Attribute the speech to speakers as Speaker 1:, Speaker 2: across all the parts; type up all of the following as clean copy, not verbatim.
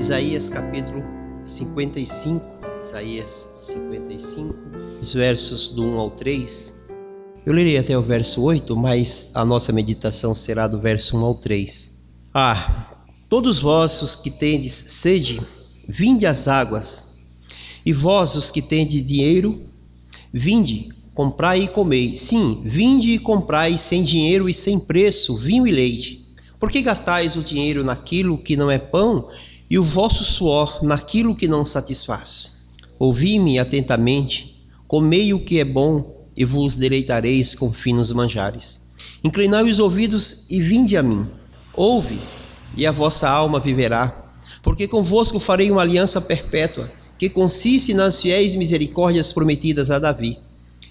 Speaker 1: Isaías capítulo 55, Isaías 55, os versos do 1 ao 3. Eu lerei até o verso 8, mas a nossa meditação será do verso 1 ao 3. Todos vós os que tendes sede, vinde às águas, e vós os que tendes dinheiro, vinde, comprai e comei. Sim, vinde e comprai sem dinheiro e sem preço vinho e leite. Por que gastais o dinheiro naquilo que não é pão e o vosso suor naquilo que não satisfaz? Ouvi-me atentamente, comei o que é bom e vos deleitareis com finos manjares. Inclinai os ouvidos e vinde a mim. Ouve, e a vossa alma viverá, porque convosco farei uma aliança perpétua, que consiste nas fiéis misericórdias prometidas a Davi.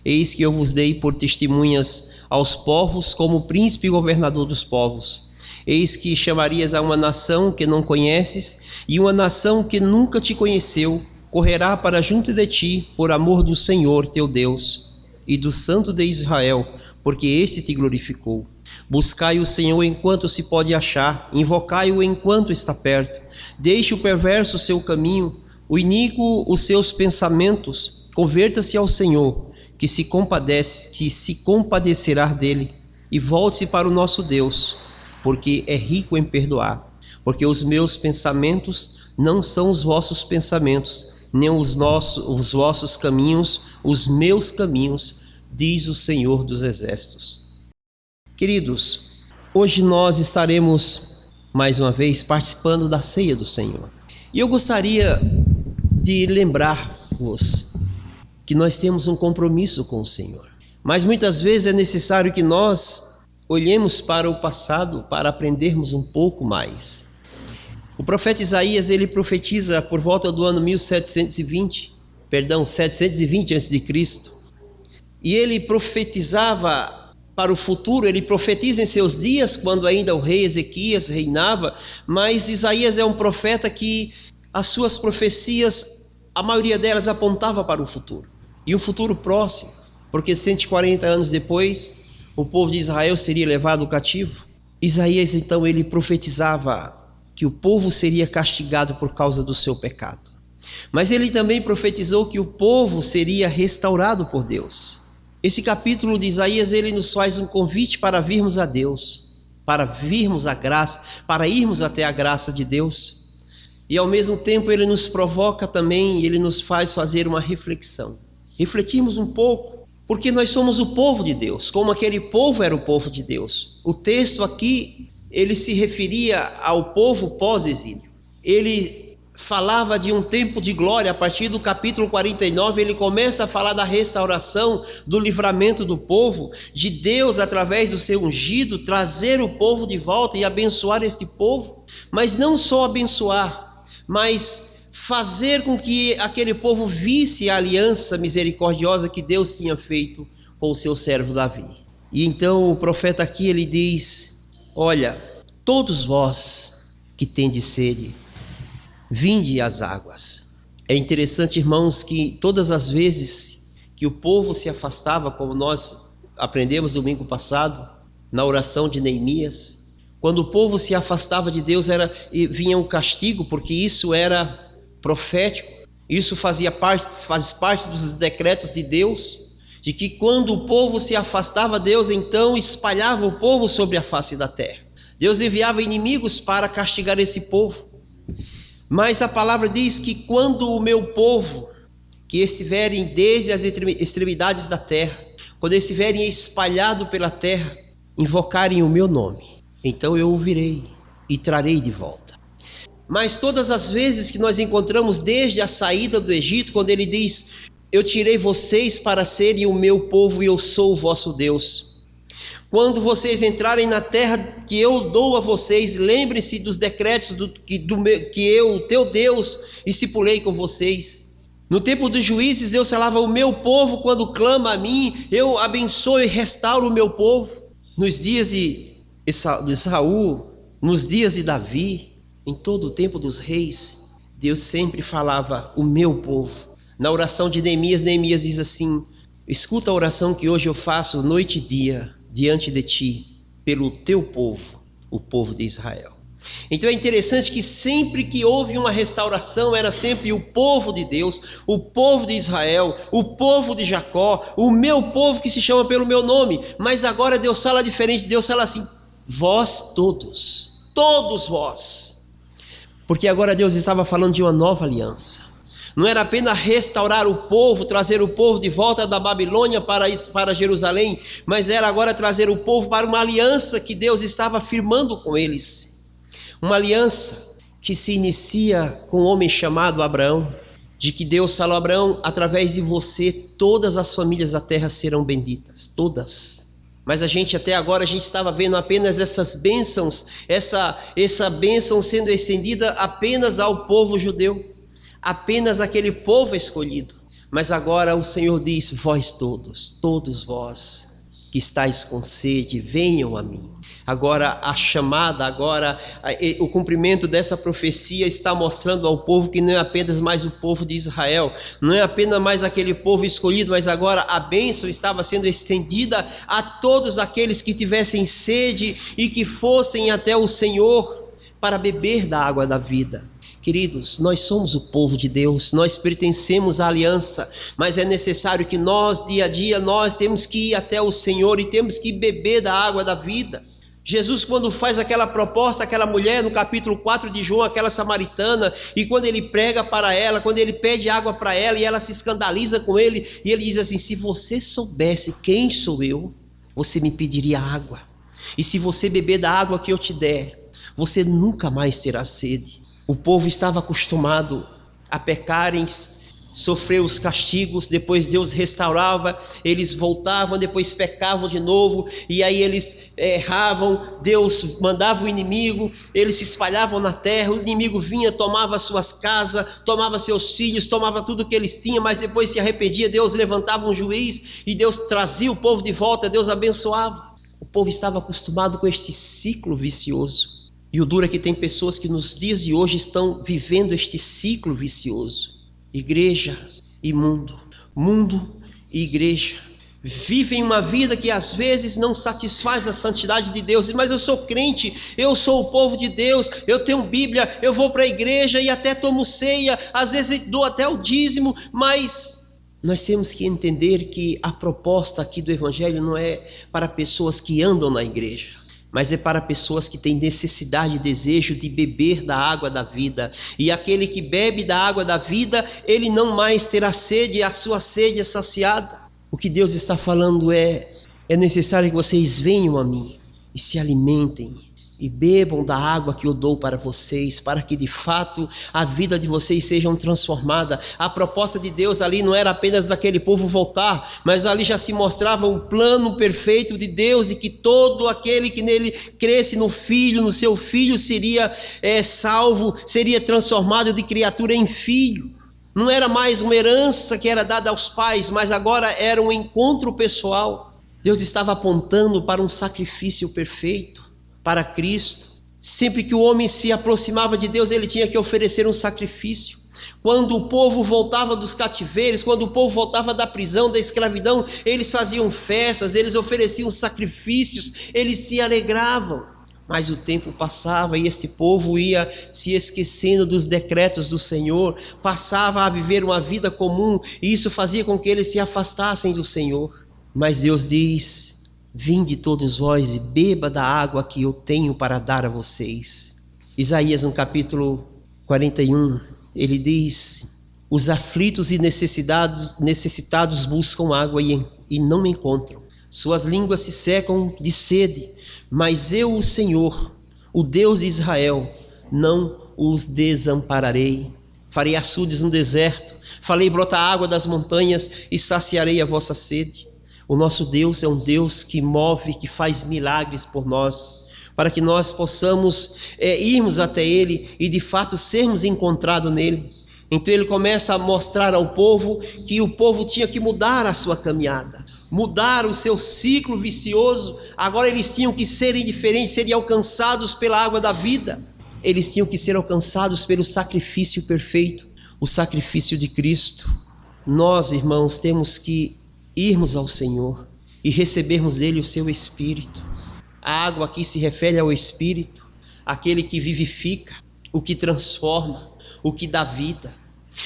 Speaker 1: Eis que eu vos dei por testemunhas aos povos, como príncipe e governador dos povos. Eis que chamarias a uma nação que não conheces, e uma nação que nunca te conheceu, correrá para junto de ti, por amor do Senhor teu Deus, e do Santo de Israel, porque este te glorificou. Buscai o Senhor enquanto se pode achar, invocai-o enquanto está perto. Deixe o perverso o seu caminho, o iníquo os seus pensamentos. Converta-se ao Senhor, que se compadecerá dele, e volte-se para o nosso Deus, porque é rico em perdoar. Porque os meus pensamentos não são os vossos pensamentos, nem os vossos caminhos, os meus caminhos, diz o Senhor dos Exércitos. Queridos, hoje nós estaremos mais uma vez participando da ceia do Senhor. E eu gostaria de lembrar-vos que nós temos um compromisso com o Senhor. Mas muitas vezes é necessário que nós olhemos para o passado para aprendermos um pouco mais. O profeta Isaías, ele profetiza por volta do ano 720 a.C. E ele profetizava para o futuro, ele profetiza em seus dias, quando ainda o rei Ezequias reinava, mas Isaías é um profeta que as suas profecias, a maioria delas apontava para o futuro. E um futuro próximo, porque 140 anos depois, o povo de Israel seria levado cativo. Isaías, então, ele profetizava que o povo seria castigado por causa do seu pecado. Mas ele também profetizou que o povo seria restaurado por Deus. Esse capítulo de Isaías, ele nos faz um convite para virmos a Deus, para virmos a graça, para irmos até a graça de Deus. E ao mesmo tempo ele nos provoca também, ele nos faz fazer uma reflexão. Refletimos um pouco, porque nós somos o povo de Deus, como aquele povo era o povo de Deus. O texto aqui, ele se referia ao povo pós-exílio. Ele falava de um tempo de glória. A partir do capítulo 49, ele começa a falar da restauração, do livramento do povo, de Deus, através do seu ungido, trazer o povo de volta e abençoar este povo. Mas não só abençoar, mas fazer com que aquele povo visse a aliança misericordiosa que Deus tinha feito com o seu servo Davi. E então o profeta aqui, ele diz: olha, todos vós que tendes sede, vinde às águas. É interessante, irmãos, que todas as vezes que o povo se afastava, como nós aprendemos domingo passado, na oração de Neemias, quando o povo se afastava de Deus, vinha um castigo, porque isso era profético, isso faz parte dos decretos de Deus, de que quando o povo se afastava, Deus então espalhava o povo sobre a face da terra. Deus enviava inimigos para castigar esse povo. Mas a palavra diz que quando o meu povo, que estiverem desde as extremidades da terra, quando estiverem espalhados pela terra, invocarem o meu nome, então eu ouvirei e trarei de volta. Mas todas as vezes que nós encontramos desde a saída do Egito, quando ele diz: eu tirei vocês para serem o meu povo e eu sou o vosso Deus. Quando vocês entrarem na terra que eu dou a vocês, lembrem-se dos decretos que eu, teu Deus, estipulei com vocês. No tempo dos juízes, Deus falava: o meu povo, quando clama a mim, eu abençoo e restauro o meu povo. Nos dias de Saul, nos dias de Davi, em todo o tempo dos reis, Deus sempre falava: o meu povo. Na oração de Neemias, Neemias diz assim: escuta a oração que hoje eu faço noite e dia diante de ti, pelo teu povo, o povo de Israel. Então é interessante que sempre que houve uma restauração, era sempre o povo de Deus, o povo de Israel, o povo de Jacó, o meu povo que se chama pelo meu nome. Mas agora Deus fala diferente, Deus fala assim: vós todos, todos vós. Porque agora Deus estava falando de uma nova aliança. Não era apenas restaurar o povo, trazer o povo de volta da Babilônia para Jerusalém, mas era agora trazer o povo para uma aliança que Deus estava firmando com eles. Uma aliança que se inicia com um homem chamado Abraão, de que Deus falou a Abraão: através de você todas as famílias da terra serão benditas, todas. Mas até agora a gente estava vendo apenas essas bênçãos, essa bênção sendo estendida apenas ao povo judeu, apenas aquele povo escolhido. Mas agora o Senhor diz: vós todos, todos vós que estáis com sede, venham a mim. Agora a chamada, agora o cumprimento dessa profecia está mostrando ao povo que não é apenas mais o povo de Israel, não é apenas mais aquele povo escolhido, mas agora a bênção estava sendo estendida a todos aqueles que tivessem sede e que fossem até o Senhor para beber da água da vida. Queridos, nós somos o povo de Deus, nós pertencemos à aliança, mas é necessário que nós, dia a dia, nós temos que ir até o Senhor e temos que beber da água da vida. Jesus, quando faz aquela proposta àquela mulher no capítulo 4 de João, aquela samaritana, e quando ele prega para ela, quando ele pede água para ela e ela se escandaliza com ele, e ele diz assim: se você soubesse quem sou eu, você me pediria água, e se você beber da água que eu te der, você nunca mais terá sede. O povo estava acostumado a pecarem, sofrer os castigos, depois Deus restaurava, eles voltavam, depois pecavam de novo, e aí eles erravam, Deus mandava o inimigo, eles se espalhavam na terra, o inimigo vinha, tomava suas casas, tomava seus filhos, tomava tudo que eles tinham, mas depois se arrependia, Deus levantava um juiz, e Deus trazia o povo de volta, Deus abençoava. O povo estava acostumado com este ciclo vicioso, e o duro é que tem pessoas que nos dias de hoje estão vivendo este ciclo vicioso. Igreja e mundo, mundo e igreja, vivem uma vida que às vezes não satisfaz a santidade de Deus. Mas eu sou crente, eu sou o povo de Deus, eu tenho Bíblia, eu vou para a igreja e até tomo ceia, às vezes dou até o dízimo, mas nós temos que entender que a proposta aqui do Evangelho não é para pessoas que andam na igreja, mas é para pessoas que têm necessidade e desejo de beber da água da vida. E aquele que bebe da água da vida, ele não mais terá sede, a sua sede é saciada. O que Deus está falando é necessário que vocês venham a mim e se alimentem e bebam da água que eu dou para vocês, para que de fato a vida de vocês seja transformada. A proposta de Deus ali não era apenas daquele povo voltar, mas ali já se mostrava um plano perfeito de Deus, e que todo aquele que nele cresce no Filho, no seu Filho, seria salvo, seria transformado de criatura em filho. Não era mais uma herança que era dada aos pais, mas agora era um encontro pessoal. Deus estava apontando para um sacrifício perfeito, para Cristo. Sempre que o homem se aproximava de Deus, ele tinha que oferecer um sacrifício. Quando o povo voltava dos cativeiros, quando o povo voltava da prisão, da escravidão, eles faziam festas, eles ofereciam sacrifícios, eles se alegravam. Mas o tempo passava e este povo ia se esquecendo dos decretos do Senhor, passava a viver uma vida comum, e isso fazia com que eles se afastassem do Senhor. Mas Deus diz: vinde todos vós e beba da água que eu tenho para dar a vocês. Isaías, no capítulo 41, ele diz: os aflitos e necessitados buscam água e não encontram. Suas línguas se secam de sede, mas eu, o Senhor, o Deus de Israel, não os desampararei. Farei açudes no deserto, farei brotar água das montanhas e saciarei a vossa sede. O nosso Deus é um Deus que move, que faz milagres por nós, para que nós possamos irmos até Ele e de fato sermos encontrados nele. Então ele começa a mostrar ao povo que o povo tinha que mudar a sua caminhada, mudar o seu ciclo vicioso. Agora eles tinham que serem diferentes, serem alcançados pela água da vida. Eles tinham que ser alcançados pelo sacrifício perfeito, o sacrifício de Cristo. Nós, irmãos, temos que irmos ao Senhor e recebermos dele o seu Espírito. A água aqui se refere ao Espírito. aquele que vivifica, o que transforma, o que dá vida.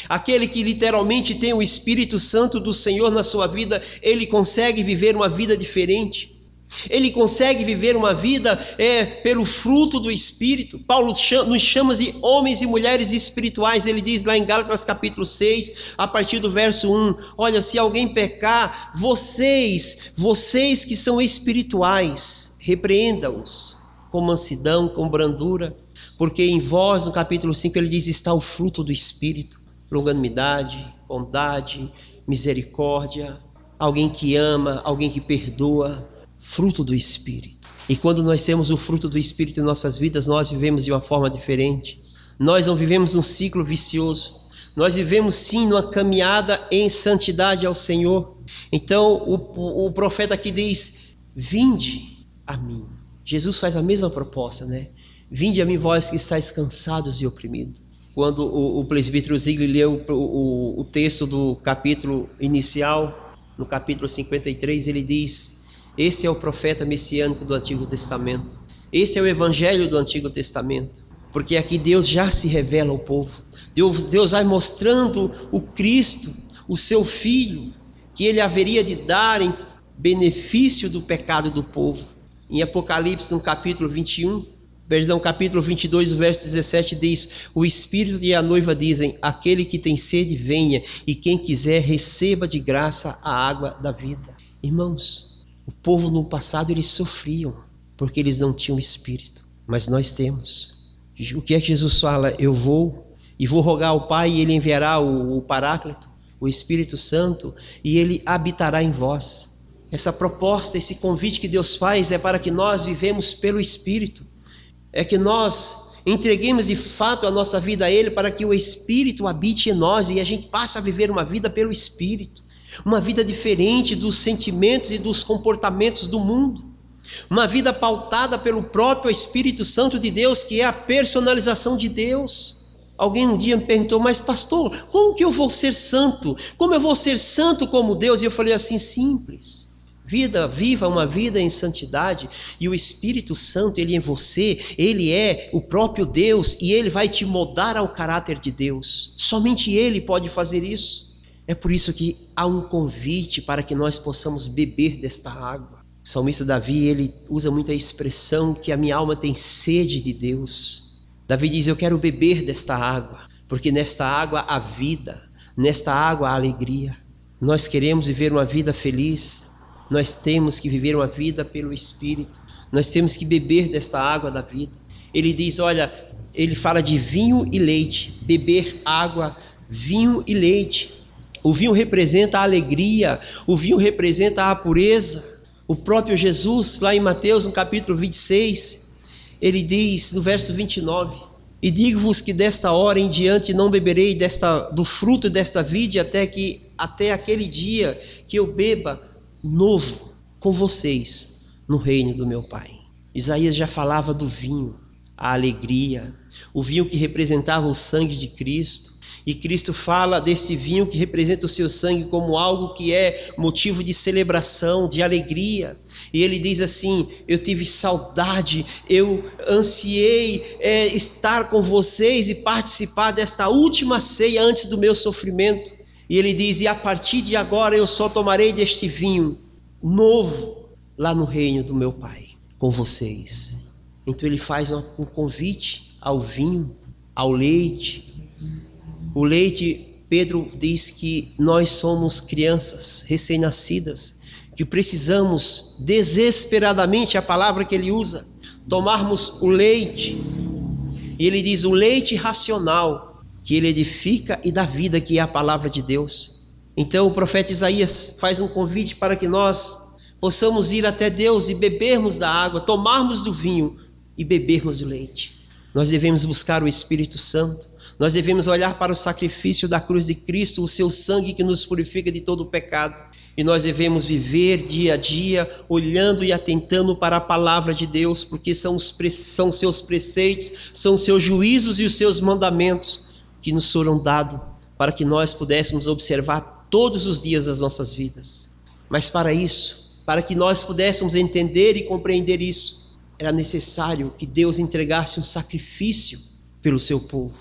Speaker 1: Aquele que literalmente tem o Espírito Santo do Senhor na sua vida, ele consegue viver uma vida diferente. Ele consegue viver uma vida pelo fruto do Espírito. Paulo nos chama de homens e mulheres espirituais. Ele diz lá em Gálatas capítulo 6, a partir do verso 1, olha, se alguém pecar, vocês que são espirituais, repreenda-os com mansidão, com brandura, porque em vós, no capítulo 5, ele diz, está o fruto do Espírito, longanimidade, bondade, misericórdia, alguém que ama, alguém que perdoa, fruto do Espírito. E quando nós temos o fruto do Espírito em nossas vidas, nós vivemos de uma forma diferente. Nós não vivemos num ciclo vicioso. Nós vivemos sim numa caminhada em santidade ao Senhor. Então o profeta aqui diz, vinde a mim. Jesus faz a mesma proposta, né? Vinde a mim vós que estáis cansados e oprimidos. Quando o presbítero Ziegler leu o texto do capítulo inicial, no capítulo 53, ele diz, esse é o profeta messiânico do Antigo Testamento. Esse é o evangelho do Antigo Testamento. Porque aqui Deus já se revela ao povo. Deus vai mostrando o Cristo, o seu Filho, que ele haveria de dar em benefício do pecado do povo. Em Apocalipse, no capítulo 22, o verso 17 diz, o Espírito e a noiva dizem, aquele que tem sede venha, e quem quiser receba de graça a água da vida. Irmãos, o povo no passado eles sofriam, porque eles não tinham Espírito, mas nós temos. O que é que Jesus fala? Eu vou rogar ao Pai e ele enviará o Paráclito, o Espírito Santo, e ele habitará em vós. Essa proposta, esse convite que Deus faz é para que nós vivemos pelo Espírito. É que nós entreguemos de fato a nossa vida a Ele para que o Espírito habite em nós e a gente passe a viver uma vida pelo Espírito. Uma vida diferente dos sentimentos e dos comportamentos do mundo. Uma vida pautada pelo próprio Espírito Santo de Deus, que é a personalização de Deus. Alguém um dia me perguntou, mas pastor, como que eu vou ser santo? Como eu vou ser santo como Deus? E eu falei assim, simples. Viva uma vida em santidade, e o Espírito Santo, ele em você, ele é o próprio Deus, e ele vai te moldar ao caráter de Deus. Somente ele pode fazer isso. É por isso que há um convite para que nós possamos beber desta água. O salmista Davi, ele usa muita expressão que a minha alma tem sede de Deus. Davi diz, eu quero beber desta água, porque nesta água há vida, nesta água há alegria. Nós queremos viver uma vida feliz. Nós temos que viver uma vida pelo Espírito. Nós temos que beber desta água da vida. Ele diz, olha, ele fala de vinho e leite. Beber água, vinho e leite. O vinho representa a alegria. O vinho representa a pureza. O próprio Jesus, lá em Mateus, no capítulo 26, ele diz, no verso 29, e digo-vos que desta hora em diante não beberei do fruto desta vide até aquele dia que eu beba novo com vocês no reino do meu Pai. Isaías já falava do vinho, a alegria, o vinho que representava o sangue de Cristo, e Cristo fala desse vinho que representa o seu sangue como algo que é motivo de celebração, de alegria. E ele diz assim, eu tive saudade, eu ansiei estar com vocês e participar desta última ceia antes do meu sofrimento. E ele diz, e a partir de agora eu só tomarei deste vinho novo lá no reino do meu Pai, com vocês. Então ele faz um convite ao vinho, ao leite. O leite, Pedro diz que nós somos crianças recém-nascidas, que precisamos desesperadamente, a palavra que ele usa, tomarmos o leite. E ele diz o leite racional, que ele edifica e dá vida, que é a palavra de Deus. Então o profeta Isaías faz um convite para que nós possamos ir até Deus e bebermos da água, tomarmos do vinho e bebermos do leite. Nós devemos buscar o Espírito Santo, nós devemos olhar para o sacrifício da cruz de Cristo, o seu sangue que nos purifica de todo o pecado, e nós devemos viver dia a dia olhando e atentando para a palavra de Deus, porque são seus preceitos, são seus juízos e os seus mandamentos que nos foram dados para que nós pudéssemos observar todos os dias das nossas vidas. Mas para isso, para que nós pudéssemos entender e compreender isso, Era necessário que Deus entregasse um sacrifício pelo seu povo.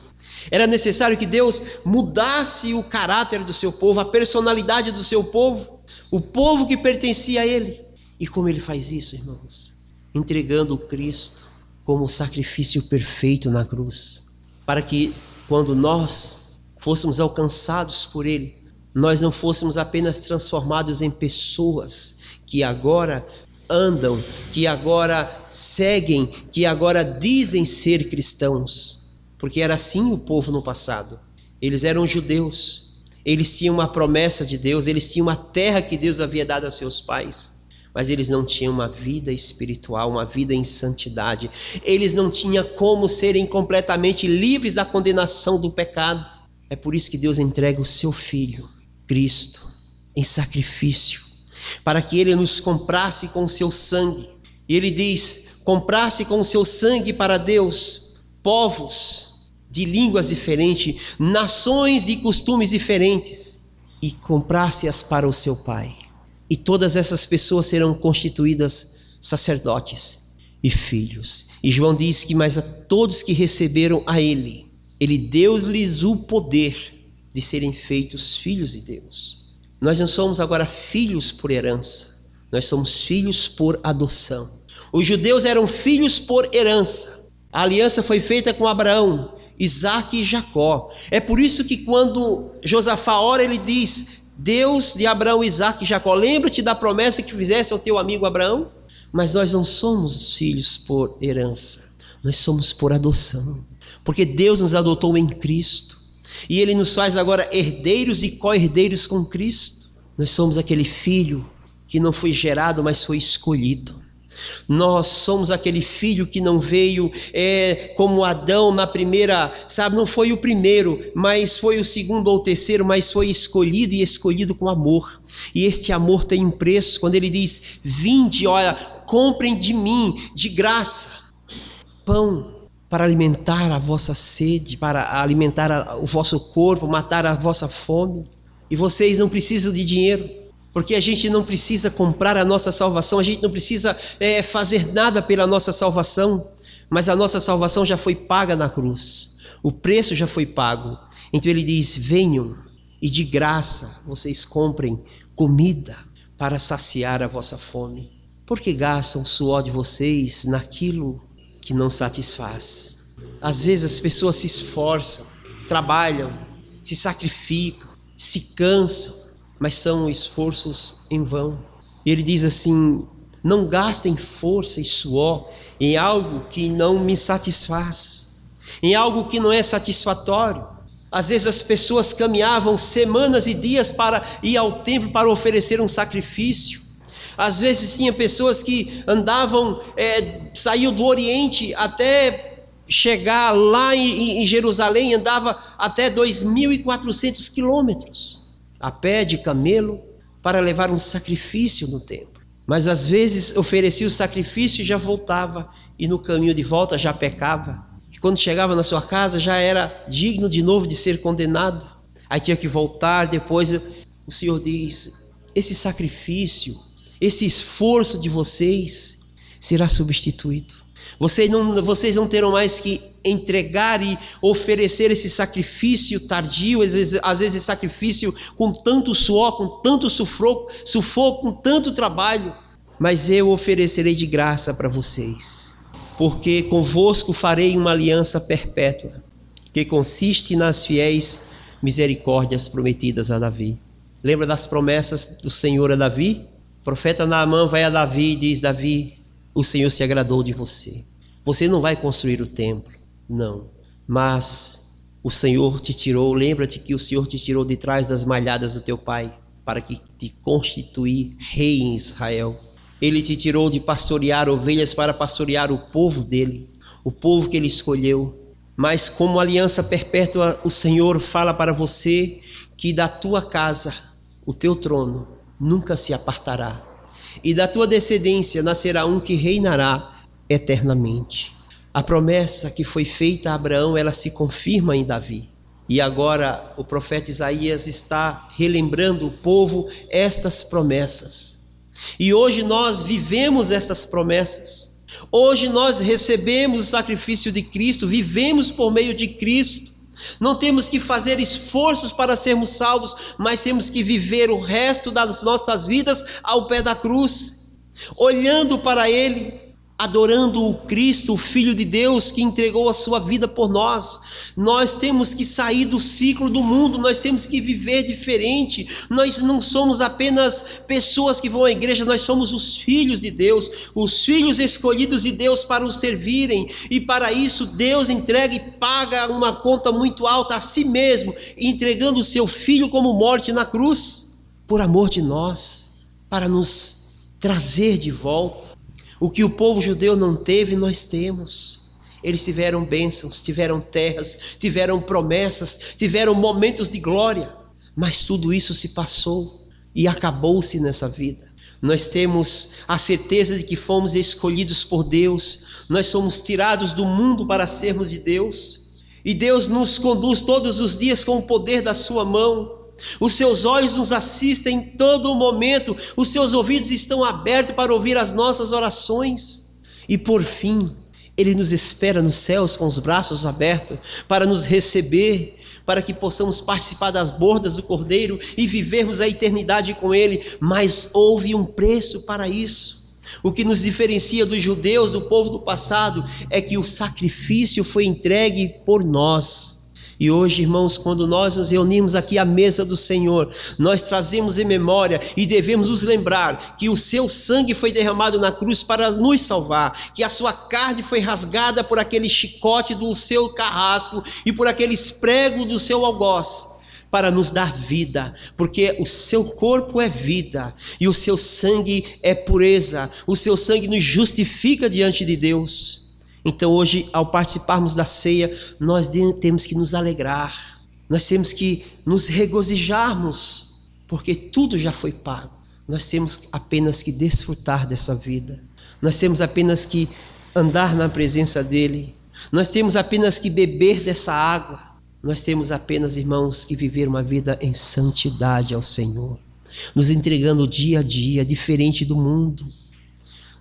Speaker 1: Era necessário que Deus mudasse o caráter do seu povo, a personalidade do seu povo, o povo que pertencia a Ele. E como Ele faz isso, irmãos? Entregando o Cristo como sacrifício perfeito na cruz, para que quando nós fôssemos alcançados por Ele, nós não fôssemos apenas transformados em pessoas que agora andam, que agora seguem, que agora dizem ser cristãos, porque era assim o povo no passado. Eles eram judeus, eles tinham uma promessa de Deus, eles tinham uma terra que Deus havia dado a seus pais, mas eles não tinham uma vida espiritual, uma vida em santidade. Eles não tinham como serem completamente livres da condenação do pecado. É por isso que Deus entrega o seu Filho, Cristo, em sacrifício, para que Ele nos comprasse com o seu sangue. E Ele diz: comprasse com o seu sangue para Deus povos de línguas diferentes, nações de costumes diferentes, e comprasse-as para o seu Pai. E todas essas pessoas serão constituídas sacerdotes e filhos. E João diz que mas a todos que receberam a Ele, Ele deu-lhes o poder de serem feitos filhos de Deus. Nós não somos agora filhos por herança, nós somos filhos por adoção. Os judeus eram filhos por herança. A aliança foi feita com Abraão, Isaque e Jacó. É por isso que quando Josafá ora, ele diz: Deus de Abraão, Isaque e Jacó, lembra-te da promessa que fizesse ao teu amigo Abraão? Mas nós não somos filhos por herança, nós somos por adoção, porque Deus nos adotou em Cristo, e Ele nos faz agora herdeiros e co-herdeiros com Cristo. Nós somos aquele filho que não foi gerado, mas foi escolhido. Nós somos aquele filho que não veio como Adão na primeira, não foi o primeiro, mas foi o segundo ou o terceiro, mas foi escolhido e escolhido com amor. E este amor tem um preço. Quando Ele diz: vinde, olha, comprem de mim, de graça, pão para alimentar a vossa sede, para alimentar o vosso corpo, matar a vossa fome. E vocês não precisam de dinheiro, porque a gente não precisa comprar a nossa salvação, a gente não precisa fazer nada pela nossa salvação, mas a nossa salvação já foi paga na cruz, o preço já foi pago. Então Ele diz: venham e de graça vocês comprem comida para saciar a vossa fome. Por que gastam o suor de vocês naquilo que não satisfaz? Às vezes as pessoas se esforçam, trabalham, se sacrificam, se cansam, mas são esforços em vão. E Ele diz assim: não gastem força e suor em algo que não me satisfaz, em algo que não é satisfatório. Às vezes as pessoas caminhavam semanas e dias para ir ao templo para oferecer um sacrifício. Às vezes tinha pessoas que andavam, saíam do Oriente até chegar lá em Jerusalém, andava até 2.400 quilômetros a pé, de camelo, para levar um sacrifício no templo. Mas às vezes oferecia o sacrifício e já voltava, e no caminho de volta já pecava, e quando chegava na sua casa já era digno de novo de ser condenado, aí tinha que voltar. Depois o Senhor diz: esse sacrifício, esse esforço de vocês será substituído. Vocês não terão mais que entregar e oferecer esse sacrifício tardio, às vezes esse sacrifício com tanto suor, com tanto sufoco, com tanto trabalho, mas eu oferecerei de graça para vocês, porque convosco farei uma aliança perpétua, que consiste nas fiéis misericórdias prometidas a Davi. Lembra das promessas do Senhor a Davi? O profeta Naamã vai a Davi e diz: Davi, o Senhor se agradou de você. Você não vai construir o templo, não, mas o Senhor te tirou. Lembra-te que o Senhor te tirou de trás das malhadas do teu pai, para que te constituir rei em Israel. Ele te tirou de pastorear ovelhas para pastorear o povo dele, o povo que ele escolheu. Mas como aliança perpétua, o Senhor fala para você que da tua casa, o teu trono nunca se apartará, e da tua descendência nascerá um que reinará eternamente. A promessa que foi feita a Abraão, ela se confirma em Davi. E agora o profeta Isaías está relembrando o povo estas promessas. E hoje nós vivemos estas promessas. Hoje nós recebemos o sacrifício de Cristo, vivemos por meio de Cristo. Não temos que fazer esforços para sermos salvos, mas temos que viver o resto das nossas vidas ao pé da cruz, olhando para Ele, adorando o Cristo, o Filho de Deus que entregou a sua vida por nós. Nós temos que sair do ciclo do mundo, nós temos que viver diferente. Nós não somos apenas pessoas que vão à igreja, nós somos os filhos de Deus, os filhos escolhidos de Deus para o servirem, e para isso Deus entrega e paga uma conta muito alta a si mesmo, entregando o seu Filho como morte na cruz, por amor de nós, para nos trazer de volta. O que o povo judeu não teve, nós temos. Eles tiveram bênçãos, tiveram terras, tiveram promessas, tiveram momentos de glória, mas tudo isso se passou e acabou-se nessa vida. Nós temos a certeza de que fomos escolhidos por Deus, nós somos tirados do mundo para sermos de Deus, e Deus nos conduz todos os dias com o poder da sua mão. Os seus olhos nos assistem em todo momento, os seus ouvidos estão abertos para ouvir as nossas orações, e por fim, Ele nos espera nos céus com os braços abertos para nos receber, para que possamos participar das bordas do Cordeiro e vivermos a eternidade com Ele. Mas houve um preço para isso. O que nos diferencia dos judeus, do povo do passado, é que o sacrifício foi entregue por nós. E hoje, irmãos, quando nós nos reunimos aqui à mesa do Senhor, nós trazemos em memória e devemos nos lembrar que o seu sangue foi derramado na cruz para nos salvar, que a sua carne foi rasgada por aquele chicote do seu carrasco e por aqueles pregos do seu algoz, para nos dar vida, porque o seu corpo é vida e o seu sangue é pureza, o seu sangue nos justifica diante de Deus. Então hoje, ao participarmos da ceia, nós temos que nos alegrar, nós temos que nos regozijarmos, porque tudo já foi pago. Nós temos apenas que desfrutar dessa vida, nós temos apenas que andar na presença dEle, nós temos apenas que beber dessa água, nós temos apenas, irmãos, que viver uma vida em santidade ao Senhor, nos entregando dia a dia, diferente do mundo.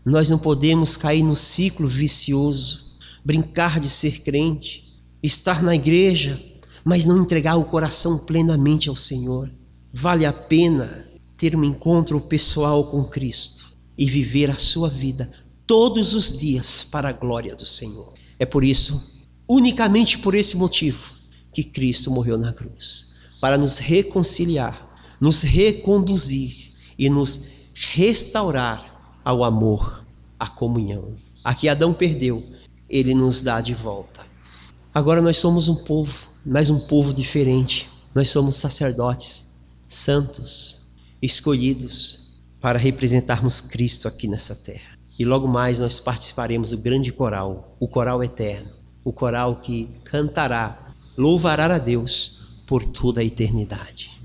Speaker 1: Nós não podemos cair no ciclo vicioso, brincar de ser crente, estar na igreja, mas não entregar o coração plenamente ao Senhor. Vale a pena ter um encontro pessoal com Cristo e viver a sua vida todos os dias para a glória do Senhor. É por isso, unicamente por esse motivo, que Cristo morreu na cruz, para nos reconciliar, nos reconduzir e nos restaurar ao amor, à comunhão. A que Adão perdeu, Ele nos dá de volta. Agora nós somos um povo, mas um povo diferente. Nós somos sacerdotes, santos, escolhidos para representarmos Cristo aqui nessa terra. E logo mais nós participaremos do grande coral, o coral eterno, o coral que cantará, louvará a Deus por toda a eternidade.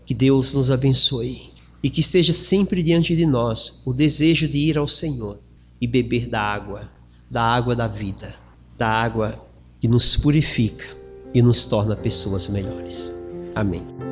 Speaker 1: Que Deus nos abençoe. E que esteja sempre diante de nós o desejo de ir ao Senhor e beber da água da vida, da água que nos purifica e nos torna pessoas melhores. Amém.